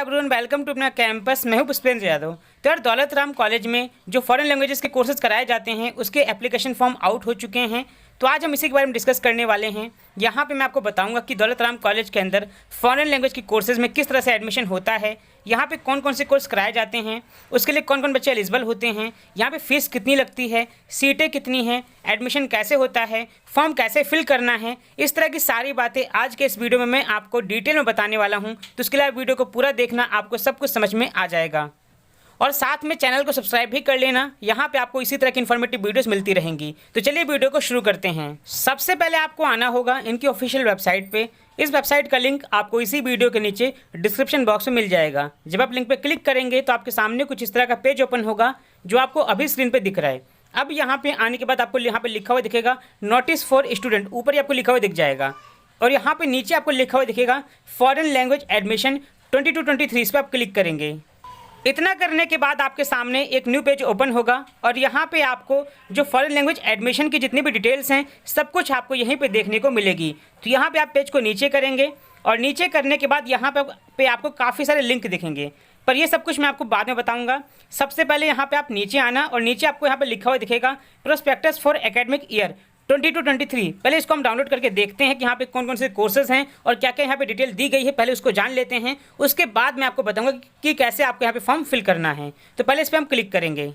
Everyone, welcome to अपना campus. मैं हूं पुष्पेंद्र यादव। तो यार दौलत राम कॉलेज में जो फॉरेन लैंग्वेजेस के कोर्सेज कराए जाते हैं उसके एप्लीकेशन फॉर्म आउट हो चुके हैं। तो आज हम इसी के बारे में डिस्कस करने वाले हैं। यहाँ पे मैं आपको बताऊंगा कि दौलत राम कॉलेज के अंदर फॉरेन लैंग्वेज के कोर्सेज में किस तरह से एडमिशन होता है, यहाँ पे कौन कौन से कोर्स कराए जाते हैं, उसके लिए कौन कौन बच्चे एलिजिबल होते हैं, यहाँ पे फीस कितनी लगती है, सीटें कितनी हैं, एडमिशन कैसे होता है, फॉर्म कैसे फिल करना है, इस तरह की सारी बातें आज के इस वीडियो में मैं आपको डिटेल में बताने वाला हूँ। तो उसके लिए वीडियो को पूरा देखना, आपको सब कुछ समझ में आ जाएगा। और साथ में चैनल को सब्सक्राइब भी कर लेना, यहाँ पे आपको इसी तरह की इन्फॉर्मेटिव वीडियोस मिलती रहेंगी। तो चलिए वीडियो को शुरू करते हैं। सबसे पहले आपको आना होगा इनकी ऑफिशियल वेबसाइट पे। इस वेबसाइट का लिंक आपको इसी वीडियो के नीचे डिस्क्रिप्शन बॉक्स में मिल जाएगा। जब आप लिंक पे क्लिक करेंगे तो आपके सामने कुछ इस तरह का पेज ओपन होगा जो आपको अभी स्क्रीन पे दिख रहा है। अब यहाँ पे आने के बाद आपको यहाँ पे लिखा हुआ दिखेगा नोटिस फॉर स्टूडेंट, ऊपर ही आपको लिखा हुआ दिख जाएगा। और यहाँ पे नीचे आपको लिखा हुआ दिखेगा फॉरेन लैंग्वेज एडमिशन 22-23, इस पर आप क्लिक करेंगे। इतना करने के बाद आपके सामने एक न्यू पेज ओपन होगा और यहाँ पे आपको जो फॉरेन लैंग्वेज एडमिशन की जितनी भी डिटेल्स हैं सब कुछ आपको यहीं पे देखने को मिलेगी। तो यहाँ पे आप पेज को नीचे करेंगे और नीचे करने के बाद यहाँ पे आपको काफ़ी सारे लिंक दिखेंगे, पर ये सब कुछ मैं आपको बाद में बताऊंगा। सबसे पहले यहाँ पे आप नीचे आना और नीचे आपको यहाँ पे लिखा हुआ दिखेगा प्रोस्पेक्टस फॉर एकेडमिक ईयर 22-23। पहले इसको हम डाउनलोड करके देखते हैं कि यहाँ पे कौन कौन से कोर्सेज हैं और क्या क्या यहाँ पे डिटेल दी गई है, पहले उसको जान लेते हैं। उसके बाद मैं आपको बताऊंगा कि कैसे आपको यहाँ पे फॉर्म फिल करना है। तो पहले इस पर हम क्लिक करेंगे।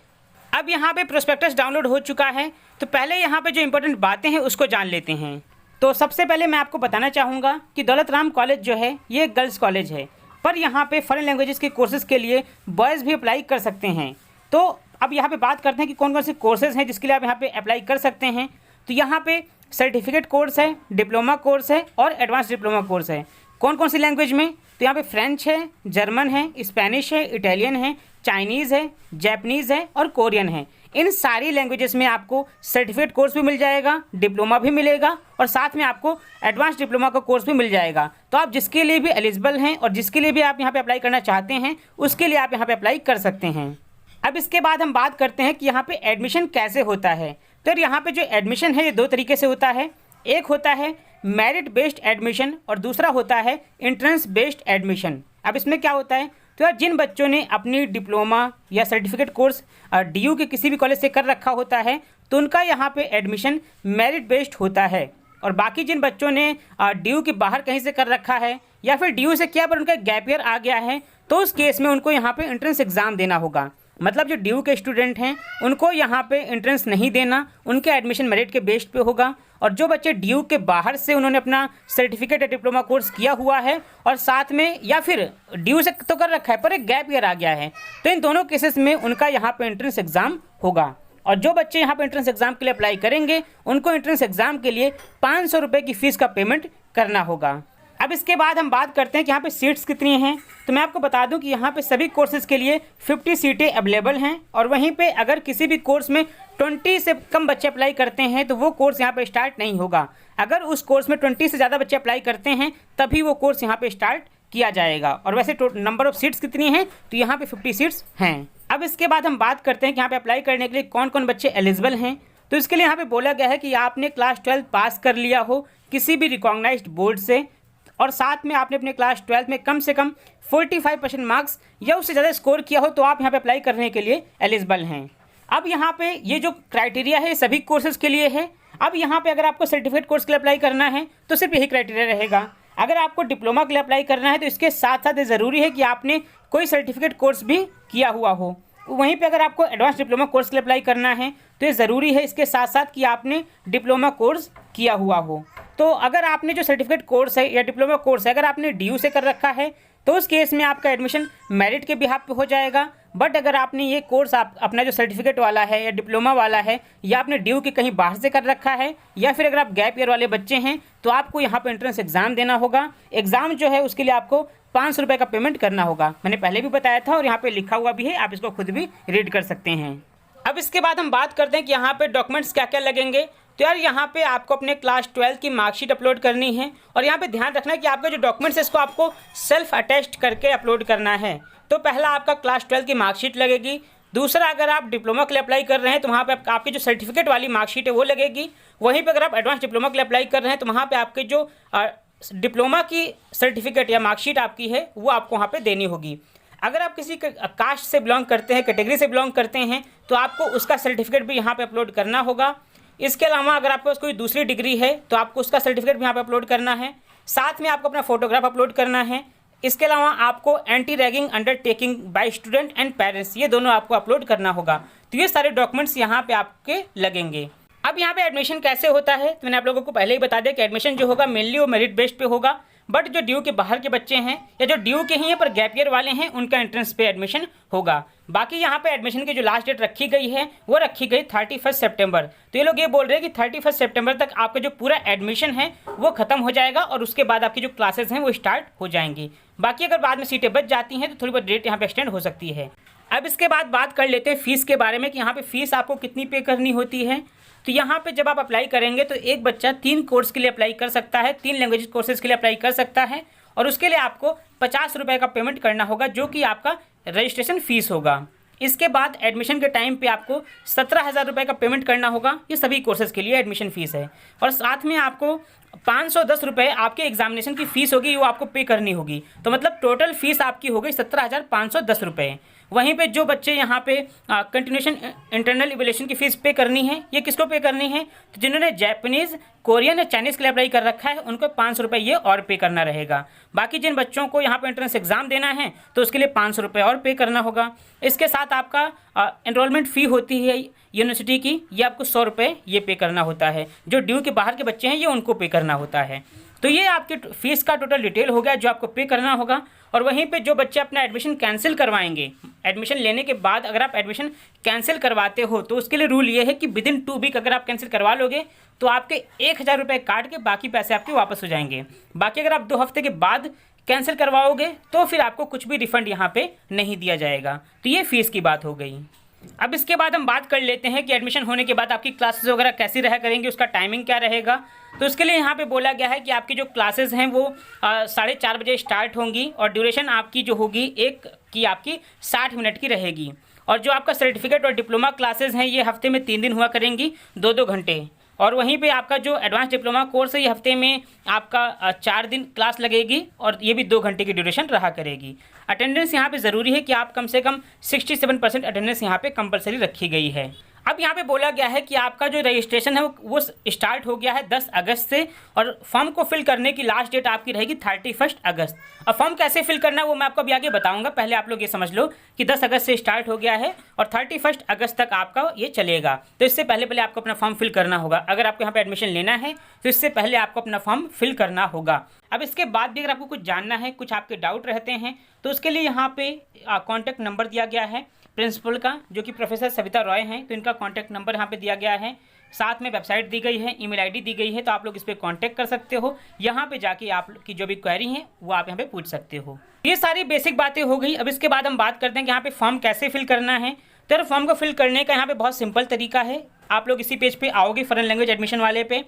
अब यहाँ पे प्रोस्पेक्टस डाउनलोड हो चुका है, तो पहले यहाँ पे जो इंपॉर्टेंट बातें हैं उसको जान लेते हैं। तो सबसे पहले मैं आपको बताना चाहूँगा कि दौलत राम कॉलेज जो है ये एक गर्ल्स कॉलेज है, पर यहाँ पे फॉरेन लैंग्वेजेस के कोर्सेज के लिए बॉयज़ भी अप्लाई कर सकते हैं। तो अब यहाँ पे बात करते हैं कि कौन कौन से कोर्सेज हैं जिसके लिए आप यहाँ पे अप्लाई कर सकते हैं। तो यहाँ पे सर्टिफिकेट कोर्स है, डिप्लोमा कोर्स है और एडवांस डिप्लोमा कोर्स है। कौन कौन सी लैंग्वेज में? तो यहाँ पे फ्रेंच है, जर्मन है, स्पेनिश है, इटालियन है, चाइनीज़ है, जैपनीज़ है और कोरियन है। इन सारी लैंग्वेजेस में आपको सर्टिफिकेट कोर्स भी मिल जाएगा, डिप्लोमा भी मिलेगा और साथ में आपको एडवांस डिप्लोमा का कोर्स भी मिल जाएगा। तो आप जिसके लिए भी एलिजिबल हैं और जिसके लिए भी आप यहाँ पे अप्लाई करना चाहते हैं उसके लिए आप यहाँ पे अप्लाई कर सकते हैं। अब इसके बाद हम बात करते हैं कि यहाँ पे एडमिशन कैसे होता है। तो यहाँ पे जो एडमिशन है ये दो तरीके से होता है। एक होता है मेरिट बेस्ड एडमिशन और दूसरा होता है एंट्रेंस बेस्ड एडमिशन। अब इसमें क्या होता है, तो यार जिन बच्चों ने अपनी डिप्लोमा या सर्टिफिकेट कोर्स डीयू के किसी भी कॉलेज से कर रखा होता है तो उनका यहाँ पे एडमिशन मेरिट बेस्ड होता है। और बाकी जिन बच्चों ने डीयू के बाहर कहीं से कर रखा है या फिर डीयू से किया पर उनका गैप ईयर आ गया है तो उस केस में उनको यहाँ पे एंट्रेंस एग्ज़ाम देना होगा। मतलब जो डीयू के स्टूडेंट हैं उनको यहाँ पे एंट्रेंस नहीं देना, उनके एडमिशन मेरिट के बेस्ड पे होगा। और जो बच्चे डीयू के बाहर से उन्होंने अपना सर्टिफिकेट या डिप्लोमा कोर्स किया हुआ है और साथ में या फिर डीयू से तो कर रखा है पर एक गैप ईयर आ गया है, तो इन दोनों केसेस में उनका यहाँ पे एंट्रेंस एग्ज़ाम होगा। और जो बच्चे यहाँ पे एंट्रेंस एग्ज़ाम के लिए अप्लाई करेंगे उनको एंट्रेंस एग्ज़ाम के लिए 500 रुपये की फ़ीस का पेमेंट करना होगा। अब इसके बाद हम बात करते हैं कि यहाँ पे सीट्स कितनी हैं। तो मैं आपको बता दूं कि यहाँ पे सभी कोर्सेज के लिए 50 सीटें अवेलेबल हैं और वहीं पे अगर किसी भी कोर्स में 20 से कम बच्चे अप्लाई करते हैं तो वो कोर्स यहाँ पे स्टार्ट नहीं होगा। अगर उस कोर्स में 20 से ज़्यादा बच्चे अप्लाई करते हैं तभी वो कोर्स यहाँ पे स्टार्ट किया जाएगा। और वैसे नंबर ऑफ सीट्स कितनी हैं, तो यहाँ पे 50 सीट्स हैं। अब इसके बाद हम बात करते हैं कि यहाँ पे अप्लाई करने के लिए कौन कौन बच्चे एलिजिबल हैं। तो इसके लिए यहाँ पे बोला गया है कि आपने क्लास 12 पास कर लिया हो किसी भी रिकॉग्नाइज्ड बोर्ड से और साथ में आपने अपने क्लास 12 में कम से कम 45% मार्क्स या उससे ज़्यादा स्कोर किया हो तो आप यहाँ पे अप्लाई करने के लिए एलिजिबल हैं। अब यहाँ पे ये जो क्राइटेरिया है सभी कोर्सेज के लिए है। अब यहाँ पे अगर आपको सर्टिफिकेट कोर्स के लिए अप्लाई करना है तो सिर्फ यही क्राइटेरिया रहेगा। अगर आपको डिप्लोमा के लिए अप्लाई करना है तो इसके साथ साथ ये ज़रूरी है कि आपने कोई सर्टिफिकेट कोर्स भी किया हुआ हो। वहीं पे अगर आपको एडवांस डिप्लोमा कोर्स के लिए अप्लाई करना है तो ये ज़रूरी है इसके साथ साथ कि आपने डिप्लोमा कोर्स किया हुआ हो। तो अगर आपने जो सर्टिफिकेट कोर्स है या डिप्लोमा कोर्स है अगर आपने डीयू से कर रखा है तो उस केस में आपका एडमिशन मेरिट के बिहाफ पे हो जाएगा। बट अगर आपने ये कोर्स अपना जो सर्टिफिकेट वाला है या डिप्लोमा वाला है या आपने डीयू के कहीं बाहर से कर रखा है या फिर अगर आप गैप ईयर वाले बच्चे हैं तो आपको यहाँ पर एंट्रेंस एग्ज़ाम देना होगा। एग्ज़ाम जो है उसके लिए आपको 500 रुपये का पेमेंट करना होगा। मैंने पहले भी बताया था और यहाँ पर लिखा हुआ भी है, आप इसको खुद भी रीड कर सकते हैं। अब इसके बाद हम बात करते हैं कि यहाँ पे डॉक्यूमेंट्स क्या क्या लगेंगे। तो यार यहाँ पे आपको अपने क्लास 12 की मार्कशीट अपलोड करनी है और यहाँ पे ध्यान रखना है कि आपके जो डॉक्यूमेंट्स है इसको आपको सेल्फ अटेस्ट करके अपलोड करना है। तो पहला आपका क्लास 12 की मार्कशीट लगेगी, दूसरा अगर आप डिप्लोमा के लिए अप्लाई कर रहे हैं तो वहाँ पे आपकी जो सर्टिफिकेट वाली मार्कशीट है वो लगेगी। वहीं पे अगर आप एडवांस डिप्लोमा के लिए अप्लाई कर रहे हैं तो वहाँ पे आपके जो डिप्लोमा की सर्टिफिकेट या मार्कशीट आपकी है वो आपको वहाँ पे देनी होगी। अगर आप किसी कास्ट से बिलोंग करते हैं, कैटेगरी से बिलोंग करते हैं, तो आपको उसका सर्टिफिकेट भी यहाँ पे अपलोड करना होगा। इसके अलावा अगर आपके पास कोई दूसरी डिग्री है तो आपको उसका सर्टिफिकेट भी यहाँ पे अपलोड करना है। साथ में आपको अपना फोटोग्राफ अपलोड करना है। इसके अलावा आपको anti ragging undertaking bye student and parents, ये दोनों आपको अपलोड करना होगा। तो ये सारे डॉक्यूमेंट्स यहाँ पे आपके लगेंगे। अब यहाँ पे एडमिशन कैसे होता है, तो मैंने आप लोगों को पहले ही बता दिया कि एडमिशन जो होगा मेनली वो मेरिट बेस्ड पे होगा। बट जो ड्यू के बाहर के बच्चे हैं या जो ड्यू के ही हैं पर गैप ईयर वाले हैं, उनका एंट्रेंस पे एडमिशन होगा। बाकी यहाँ पे एडमिशन की जो लास्ट डेट रखी गई है वो रखी गई 31 सितंबर। तो ये लोग ये बोल रहे हैं कि 31 सितंबर तक आपका जो पूरा एडमिशन है वो खत्म हो जाएगा और उसके बाद आपकी जो क्लासेस हैं वो स्टार्ट हो जाएंगी। बाकी अगर बाद में सीटें बच जाती हैं तो थोड़ी बहुत डेट यहाँ पे एक्सटेंड हो सकती है। अब इसके बाद बात कर लेते हैं फीस के बारे में कि यहाँ पे फीस आपको कितनी पे करनी होती है। तो यहाँ पे जब आप अप्लाई करेंगे तो एक बच्चा 3 कोर्स के लिए अप्लाई कर सकता है, 3 लैंग्वेज कोर्सेज के लिए अप्लाई कर सकता है और उसके लिए आपको 50 रुपये का पेमेंट करना होगा, जो कि आपका रजिस्ट्रेशन फीस होगा। इसके बाद एडमिशन के टाइम पे आपको 17,000 रुपये का पेमेंट करना होगा। ये सभी कोर्सेज के लिए एडमिशन फ़ीस है। और साथ में आपको 510 रुपये आपके एग्जामिनेशन की फ़ीस होगी, वो आपको पे करनी होगी। तो मतलब टोटल फ़ीस आपकी हो गई 17,510 रुपये। वहीं पे जो बच्चे यहाँ पे कंटिन्यूशन इंटरनल इवैल्यूएशन की फ़ीस पे करनी है, ये किसको पे करनी है, तो जिन्होंने जापानीज़, कोरियन या चाइनीज़ के लिए अप्लाई कर रखा है उनको 500 रुपये ये और पे करना रहेगा। बाकी जिन बच्चों को यहाँ पे एंट्रेंस एग्जाम देना है तो उसके लिए 500 रुपये और पे करना होगा। इसके साथ आपका एनरोलमेंट फ़ी होती है यूनिवर्सिटी की, ये आपको 100 रुपये ये पे करना होता है। जो ड्यू के बाहर के बच्चे हैं ये उनको पे करना होता है। तो ये आपकी फ़ीस का टोटल डिटेल हो गया जो आपको पे करना होगा। और वहीं पे जो बच्चे अपना एडमिशन कैंसिल करवाएंगे, एडमिशन लेने के बाद अगर आप एडमिशन कैंसिल करवाते हो तो उसके लिए रूल ये है कि विदिन 2 वीक अगर आप कैंसिल करवा लोगे तो आपके 1,000 रुपये काट के बाकी पैसे आपके वापस हो जाएंगे। बाकी अगर आप 2 हफ्ते के बाद कैंसिल करवाओगे तो फिर आपको कुछ भी रिफंड यहाँ पे नहीं दिया जाएगा। तो ये फ़ीस की बात हो गई। अब इसके बाद हम बात कर लेते हैं कि एडमिशन होने के बाद आपकी क्लासेस वगैरह कैसी रहा करेंगी, उसका टाइमिंग क्या रहेगा। तो उसके लिए यहाँ पे बोला गया है कि आपकी जो क्लासेस हैं वो 4:30 बजे स्टार्ट होंगी और ड्यूरेशन आपकी जो होगी एक की आपकी 60 मिनट की रहेगी। और जो आपका सर्टिफिकेट और डिप्लोमा क्लासेस हैं ये हफ्ते में 3 दिन हुआ करेंगी, 2-2 घंटे। और वहीं पे आपका जो एडवांस डिप्लोमा कोर्स है ये हफ्ते में आपका 4 दिन क्लास लगेगी और ये भी 2 घंटे की ड्यूरेशन रहा करेगी। अटेंडेंस यहाँ पे ज़रूरी है कि आप कम से कम 67% अटेंडेंस यहाँ पे कंपलसरी रखी गई है। अब यहाँ पे बोला गया है कि आपका जो रजिस्ट्रेशन है वो स्टार्ट हो गया है 10 अगस्त से और फॉर्म को फिल करने की लास्ट डेट आपकी रहेगी 31 अगस्त। और फॉर्म कैसे फिल करना है वो मैं आपको अभी आगे बताऊंगा। पहले आप लोग ये समझ लो कि 10 अगस्त से स्टार्ट हो गया है और 31 अगस्त तक आपका ये चलेगा। तो इससे पहले आपको अपना फॉर्म फिल करना होगा। अगर आपको यहाँ पर एडमिशन लेना है तो इससे पहले आपको अपना फॉर्म फिल करना होगा। अब इसके बाद भी अगर आपको कुछ जानना है, कुछ आपके डाउट रहते हैं, तो उसके लिए यहाँ पे कॉन्टैक्ट नंबर दिया गया है प्रिंसिपल का, जो कि प्रोफेसर सविता रॉय हैं। तो इनका कॉन्टैक्ट नंबर यहाँ पे दिया गया है, साथ में वेबसाइट दी गई है, ईमेल आईडी दी गई है। तो आप लोग इस पर कॉन्टैक्ट कर सकते हो। यहाँ पे जाके आप की जो भी क्वेरी है वो आप यहाँ पे पूछ सकते हो। ये सारी बेसिक बातें हो गई। अब इसके बाद हम बात करते हैं कि यहाँ पे फॉर्म कैसे फिल करना है। तो यार फॉर्म को फिल करने का यहाँ पे बहुत सिंपल तरीका है। आप लोग इसी पेज पे आओगे फॉरेन लैंग्वेज एडमिशन वाले पे,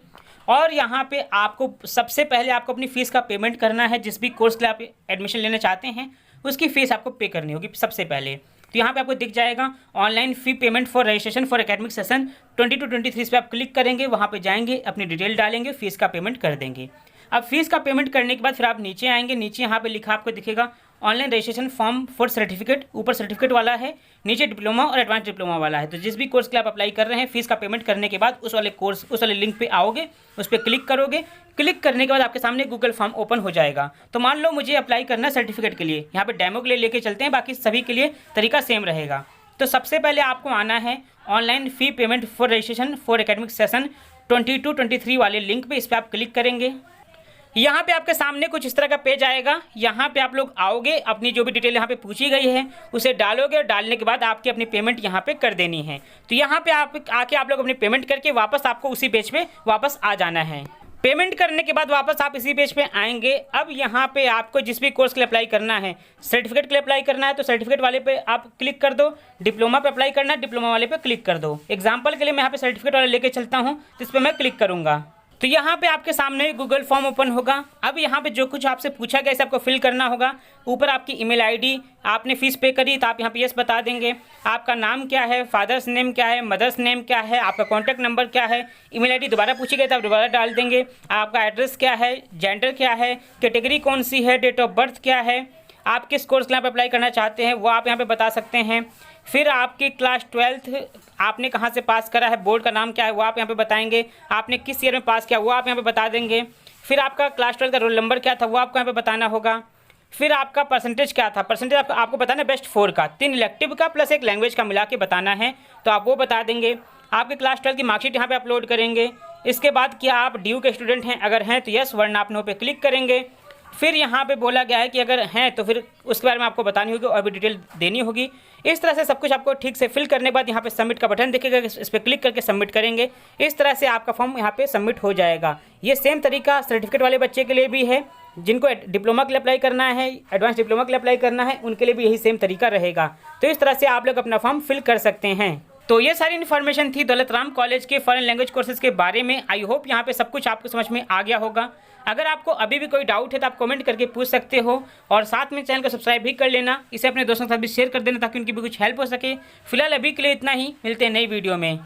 और यहाँ पे आपको सबसे पहले आपको अपनी फ़ीस का पेमेंट करना है। जिस भी कोर्स के लिए आप एडमिशन लेना चाहते हैं उसकी फ़ीस आपको पे करनी होगी सबसे पहले। तो यहाँ पे आपको दिख जाएगा online fee payment for registration for academic session 22-23 पे आप क्लिक करेंगे, वहाँ पे जाएंगे, अपनी डिटेल डालेंगे, फ़ीस का पेमेंट कर देंगे। अब फीस का पेमेंट करने के बाद फिर आप नीचे आएंगे। नीचे यहाँ पे लिखा आपको दिखेगा online registration form for certificate. ऊपर सर्टिफिकेट वाला है, नीचे डिप्लोमा और एडवांस डिप्लोमा वाला है। तो जिस भी कोर्स के लिए आप अप्लाई कर रहे हैं, फीस का पेमेंट करने के बाद उस वाले लिंक पे आओगे, उस पर क्लिक करोगे। क्लिक करने के बाद आपके सामने गूगल फॉर्म ओपन हो जाएगा। तो मान लो मुझे अप्लाई करना है सर्टिफिकेट के लिए, यहाँ पे डेमो के लिए लेके चलते हैं, बाकी सभी के लिए तरीका सेम रहेगा। तो सबसे पहले आपको आना है online fee payment for registration for academic session 22-23 वाले लिंक पे। इस पर आप क्लिक करेंगे। यहाँ पे आपके सामने कुछ इस तरह का पेज आएगा। यहाँ पे आप लोग आओगे, अपनी जो भी डिटेल यहाँ पे पूछी गई है उसे डालोगे और डालने के बाद आपकी अपनी पेमेंट यहाँ पे कर देनी है। तो यहाँ पे आप आके आप लोग अपनी पेमेंट करके वापस आपको उसी पेज पे वापस आ जाना है। पेमेंट करने के बाद वापस आप इसी पेज पे आएंगे। अब यहाँ पे आपको जिस भी कोर्स के लिए अप्लाई करना है, सर्टिफिकेट के लिए अप्लाई करना है तो सर्टिफिकेट वाले पे आप क्लिक कर दो। डिप्लोमा पे अप्लाई करना है, डिप्लोमा वाले पे क्लिक कर दो। एग्जाम्पल के लिए मैं यहाँ पे सर्टिफिकेट वाले लेके चलता हूँ, तो इस पर मैं क्लिक करूँगा। तो यहाँ पे आपके सामने गूगल फॉर्म ओपन होगा। अब यहाँ पे जो कुछ आपसे पूछा गया इसे आपको फिल करना होगा। ऊपर आपकी ईमेल आईडी, आपने फीस पे करी तो आप यहाँ पे यस बता देंगे। आपका नाम क्या है, फादर्स नेम क्या है, मदर्स नेम क्या है, आपका कॉन्टैक्ट नंबर क्या है, ईमेल आईडी दोबारा पूछी गई तो आप दोबारा डाल देंगे। आपका एड्रेस क्या है, जेंडर क्या है, कैटेगरी कौन सी है, डेट ऑफ बर्थ क्या है, आप किस कोर्स के लिए आप अप्लाई करना चाहते हैं वो आप यहाँ पे बता सकते हैं। फिर आपकी क्लास 12th आपने कहाँ से पास करा है, बोर्ड का नाम क्या है वो आप यहाँ पे बताएंगे। आपने किस ईयर में पास किया वो आप यहाँ पे बता देंगे। फिर आपका क्लास 12 का रोल नंबर क्या था वो आपको यहाँ पे बताना होगा। फिर आपका परसेंटेज क्या था, परसेंटेज आपको बताना है बेस्ट 4 का, 3 इलेक्टिव का प्लस 1 लैंग्वेज का मिला के बताना है तो आप वो बता देंगे। आपके क्लास 12 की मार्कशीट यहाँ पे अपलोड करेंगे। इसके बाद क्या आप ड्यू के स्टूडेंट हैं, अगर हैं तो यस, वरना आप नो पे क्लिक करेंगे। फिर यहाँ पे बोला गया है कि अगर हैं तो फिर उसके बारे में आपको बतानी होगी और भी डिटेल देनी होगी। इस तरह से सब कुछ आपको ठीक से फिल करने के बाद यहाँ पे सबमिट का बटन दिखेगा, इस पर क्लिक करके सबमिट करेंगे। इस तरह से आपका फॉर्म यहाँ पे सबमिट हो जाएगा। ये सेम तरीका सर्टिफिकेट वाले बच्चे के लिए भी है, जिनको डिप्लोमा के लिए अप्लाई करना है, एडवांस डिप्लोमा के लिए अप्लाई करना है, उनके लिए भी यही सेम तरीका रहेगा। तो इस तरह से आप लोग अपना फॉर्म फिल कर सकते हैं। तो ये सारी इन्फॉर्मेशन थी दौलत राम कॉलेज के फॉरेन लैंग्वेज कोर्सेज के बारे में। आई होप यहाँ पे सब कुछ आपको समझ में आ गया होगा। अगर आपको अभी भी कोई डाउट है तो आप कमेंट करके पूछ सकते हो और साथ में चैनल को सब्सक्राइब भी कर लेना, इसे अपने दोस्तों के साथ भी शेयर कर देना ताकि उनकी भी कुछ हेल्प हो सके। फिलहाल अभी के लिए इतना ही, मिलते हैं नई वीडियो में।